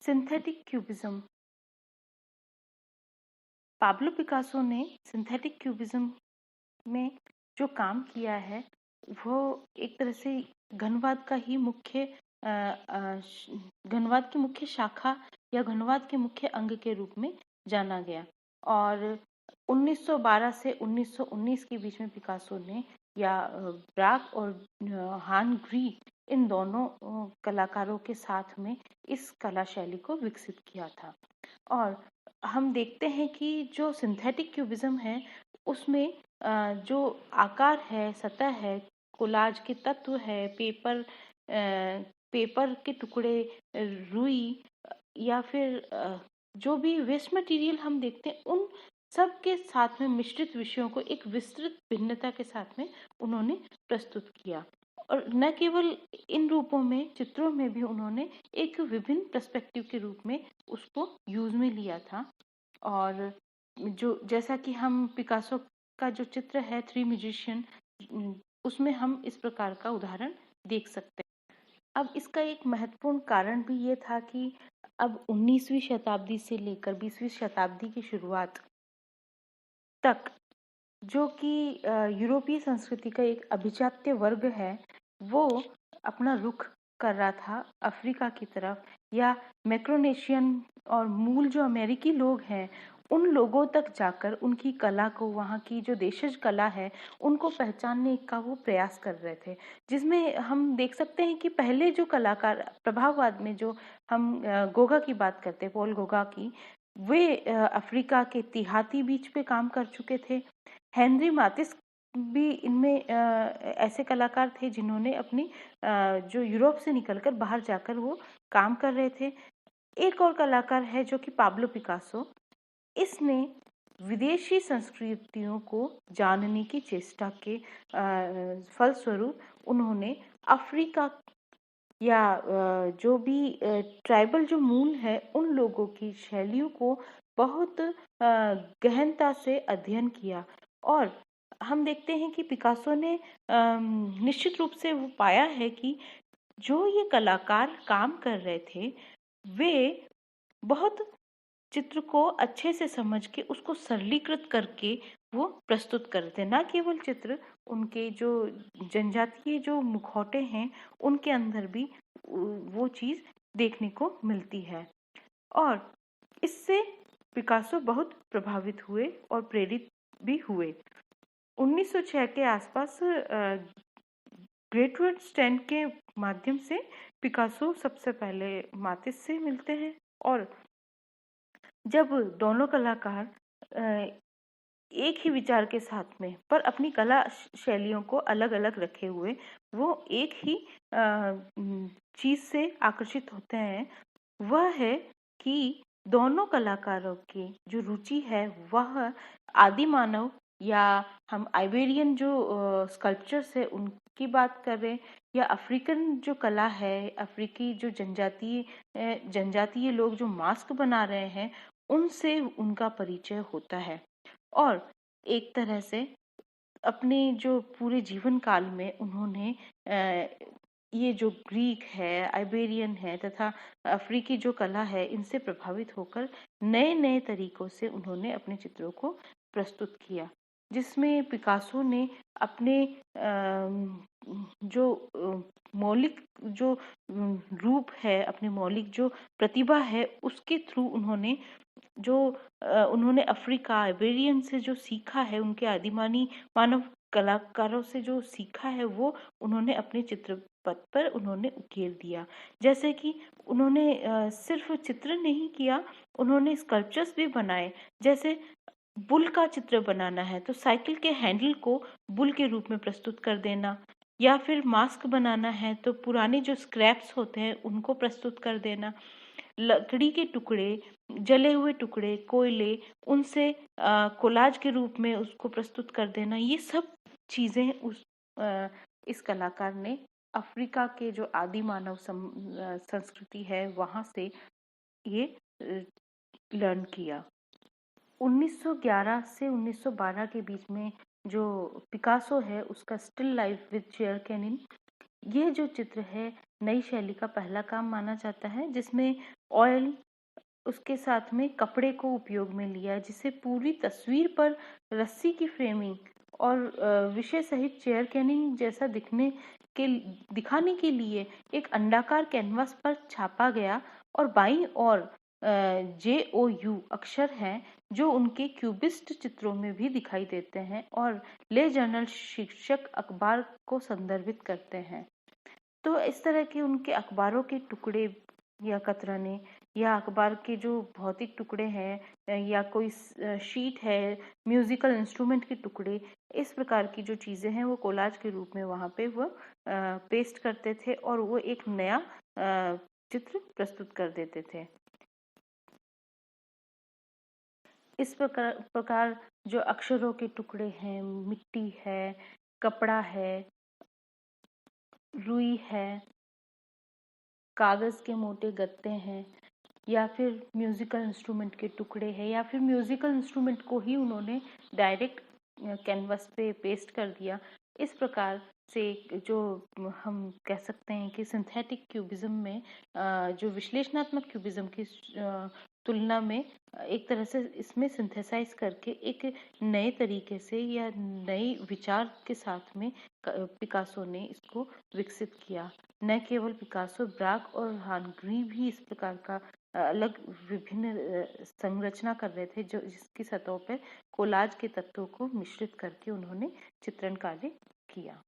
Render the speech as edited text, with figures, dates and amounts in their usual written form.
Synthetic cubism. Pablo Picasso ने synthetic cubism में जो काम किया है वो एक तरह से घनवाद का ही मुख्य घनवाद की मुख्य शाखा या घनवाद के मुख्य अंग के रूप में जाना गया। और 1912 से 1919 के बीच में पिकासो ने या ब्राक और हान ग्री इन दोनों कलाकारों के साथ में इस कला शैली को विकसित किया था। और हम देखते हैं कि जो सिंथेटिक क्यूबिज्म है उसमें जो आकार है, सतह है, कोलाज के तत्व है, पेपर के टुकड़े, रुई या फिर जो भी वेस्ट मटेरियल हम देखते हैं उन सब के साथ में मिश्रित विषयों को एक विस्तृत भिन्नता के साथ में उन्होंने प्रस्तुत किया। और न केवल इन रूपों में, चित्रों में भी उन्होंने एक विभिन्न पर्सपेक्टिव के रूप में उसको यूज में लिया था। और जो जैसा कि हम पिकासो का जो चित्र है थ्री म्यूजिशियन, उसमें हम इस प्रकार का उदाहरण देख सकते हैं। अब इसका एक महत्वपूर्ण कारण भी ये था कि अब 19वीं शताब्दी से लेकर 20वीं शताब्दी की शुरुआत तक जो कि यूरोपीय संस्कृति का एक अभिजात्य वर्ग है वो अपना रुख कर रहा था अफ्रीका की तरफ, या मैक्रोनेशियन और मूल जो अमेरिकी लोग हैं उन लोगों तक जाकर उनकी कला को, वहाँ की जो देशज कला है उनको पहचानने का वो प्रयास कर रहे थे। जिसमें हम देख सकते हैं कि पहले जो कलाकार प्रभाववाद में जो हम गोगा की बात करते हैं, पॉल गोगा की, वे अफ्रीका के तिहाती बीच पे काम कर चुके थे। हेनरी मातिस भी इनमें ऐसे कलाकार थे जिन्होंने अपनी जो यूरोप से निकलकर बाहर जाकर वो काम कर रहे थे। एक और कलाकार है जो कि पाब्लो पिकासो। इसने विदेशी संस्कृतियों को जानने की चेष्टा के फलस्वरूप उन्होंने अफ्रीका या जो भी ट्राइबल जो मूल है उन लोगों की शैलियों को बहुत गहनता से अध्ययन किया। और हम देखते हैं कि पिकासो ने निश्चित रूप से वो पाया है कि जो ये कलाकार काम कर रहे थे वे बहुत चित्र को अच्छे से समझ के उसको सरलीकृत करके वो प्रस्तुत करते, ना केवल चित्र, उनके जो जनजातीय जो मुखौटे हैं उनके अंदर भी वो चीज देखने को मिलती है। और इससे पिकासो बहुत प्रभावित हुए और प्रेरित भी हुए। 1906 के आसपास ग्रेटवर्ड स्टैंड के माध्यम से पिकासो सबसे पहले मातिस से मिलते हैं। और जब दोनों कलाकार एक ही विचार के साथ में पर अपनी कला शैलियों को अलग अलग रखे हुए वो एक ही चीज से आकर्षित होते हैं, वह है कि दोनों कलाकारों की जो रुचि है वह आदि मानव या हम आइबेरियन जो स्कल्पचर्स है उनकी बात कर रहे हैं, या अफ्रीकन जो कला है, अफ्रीकी जो जनजातीय लोग जो मास्क बना रहे हैं उनसे उनका परिचय होता है। और एक तरह से अपने जो पूरे जीवन काल में उन्होंने ये जो ग्रीक है, आइबेरियन है तथा अफ्रीकी जो कला है इनसे प्रभावित होकर नए नए तरीकों से उन्होंने अपने चित्रों को प्रस्तुत किया। जिसमें पिकासो ने अपने जो मौलिक जो रूप है, अपने मौलिक जो प्रतिभा है उसके थ्रू उन्होंने जो उन्होंने अफ्रीका, आइबेरियन से जो सीखा है, उनके आदिमानी मानव कलाकारों से जो सीखा है वो उन्होंने अपने चित्रपट पर उन्होंने उकेर दिया। जैसे कि उन्होंने सिर्फ चित्र नहीं किया, उन्होंने स्कल्पचर्स भी बनाए। जैसे बुल का चित्र बनाना है तो साइकिल के हैंडल को बुल के रूप में प्रस्तुत कर देना, या फिर मास्क बनाना है तो पुराने जो स्क्रैप्स होते हैं उनको प्रस्तुत कर देना, लकड़ी के टुकड़े, जले हुए टुकड़े, कोयले, उनसे कोलाज के रूप में उसको प्रस्तुत कर देना। ये सब चीजें इस कलाकार ने अफ्रीका के जो आदि मानव संस्कृति है वहां से ये लर्न किया। 1911 से 1912 के बीच में जो पिकासो है उसका still life with chair caning यह जो चित्र है नई शैली का पहला काम माना जाता है, जिसमें ऑयल उसके साथ में कपड़े को उपयोग में लिया, जिसे पूरी तस्वीर पर रस्सी की फ्रेमिंग और विषय सहित चेयर कैनिंग जैसा दिखाने के लिए एक अंडाकार कैनवास पर छापा गया। और बाईं ओर JOU अक्षर हैं जो उनके क्यूबिस्ट चित्रों में भी दिखाई देते हैं और ले जर्नल शीर्षक अखबार को संदर्भित करते हैं। तो इस तरह के उनके अखबारों के टुकड़े या कतरने या अखबार के जो भौतिक टुकड़े हैं या कोई शीट है, म्यूजिकल इंस्ट्रूमेंट के टुकड़े, इस प्रकार की जो चीजें हैं वो कोलाज के रूप में वहाँ पे वो पेस्ट करते थे और वो एक नया चित्र प्रस्तुत कर देते थे। इस प्रकार जो अक्षरों के टुकड़े हैं, मिट्टी है, कपड़ा है, रुई है, कागज के मोटे गत्ते हैं, या फिर म्यूजिकल इंस्ट्रूमेंट के टुकड़े हैं, या फिर म्यूजिकल इंस्ट्रूमेंट को ही उन्होंने डायरेक्ट कैनवस पे पेस्ट कर दिया। इस प्रकार से जो हम कह सकते हैं कि सिंथेटिक क्यूबिज्म में जो विश्लेषणात्मक क्यूबिज्म की तुलना में एक तरह से इसमें सिंथेसाइज करके एक नए तरीके से या नए विचार के साथ में पिकासो ने इसको विकसित किया। न केवल पिकासो, ब्राक और हान ग्री भी इस प्रकार का अलग विभिन्न संरचना कर रहे थे, जो जिसकी सतहों पर कोलाज के तत्वों को मिश्रित करके उन्होंने चित्रण कार्य किया।